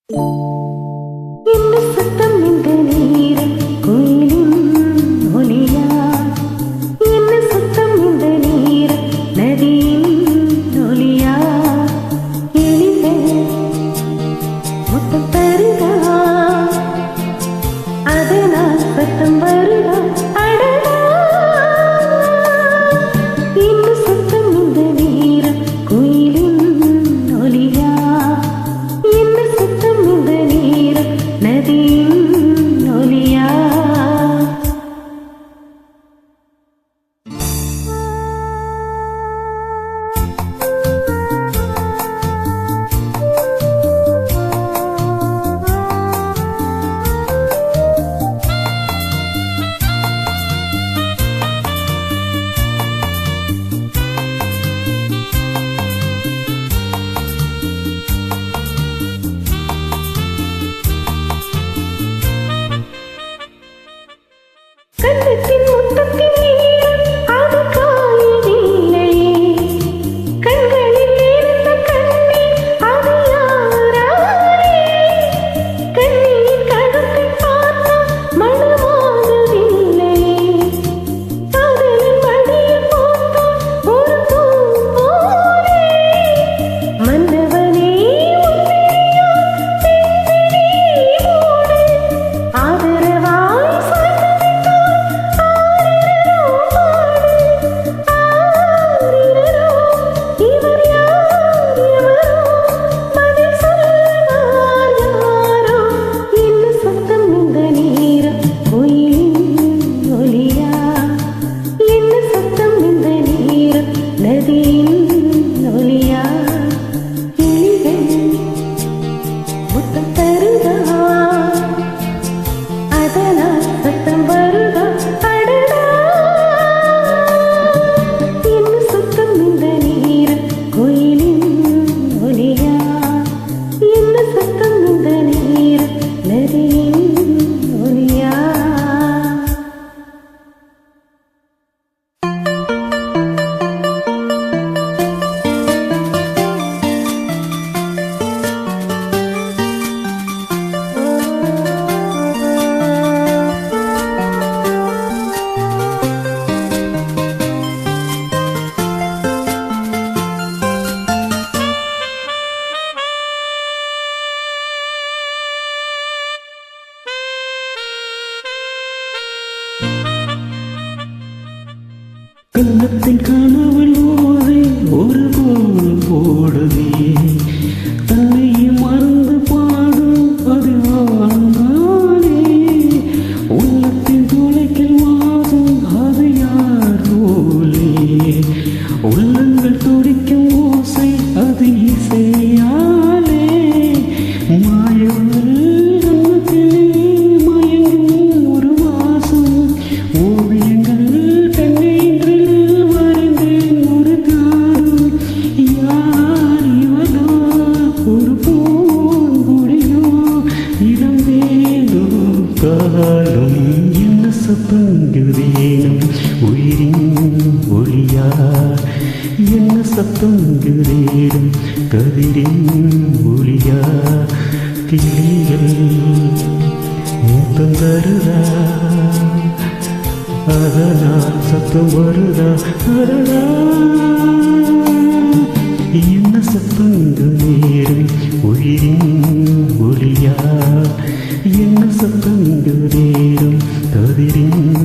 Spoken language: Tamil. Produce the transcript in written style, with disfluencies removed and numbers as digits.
இந்த சத்தம் இந்த நீரில் கோயிலின் ஒலியா? என்ன சத்தம் இந்த நீரில் நதியின் ஒலியா? எளிதே முத்தம் தருதா, அதனால் சத்தம் வருதா? அடடா, இந்த சத்தம் இந்த நீரில் கோயிலின் ஒலியா? என்ன சத்தம் இந்த நீரில் நதியின் ஒலியா? கண்ணத்தின் முத்தத்தின் நீரம் அது காயவில்லையே, கண்களில் இருந்த கண்ணீர் அது யாராலே? கண்ணீர் கழுத்தை பார்த்தா மனமாகவில்லையே, காதலின் மடியில் போட்டால் ஒரு பூ போலே. மன்னவனே ஆதரவாய் கண்ணத்தின் கனவில் ஓதை ஒரு கோல் போடுதே, தன்னையும் மறந்து பாடும் அது ஆனாலே. உள்ளத்தின் துளைக்கில் வாசம் அது யார் போலே, உள்ளங்கள் துடிக்கும் ஓசை அது இசையாலே. மாயவள் கண்ணத்திலே மயங்கும் ஒரு வாசம், ஓவியங்கள் காலம் என்ன சத்தங்குதேனும் உயிரின் ஒளியா? என்ன சத்தங்குதேனும் கதிரின் ஒளியா? கிளிகள் மூத்தம் தருதா, அதனால் சத்தம் வருதா? அடடா, என்ன சத்தங்குதேனும் உயிரின் ஒளியா? என்ன சத்தங்குதேனும் கதிரின்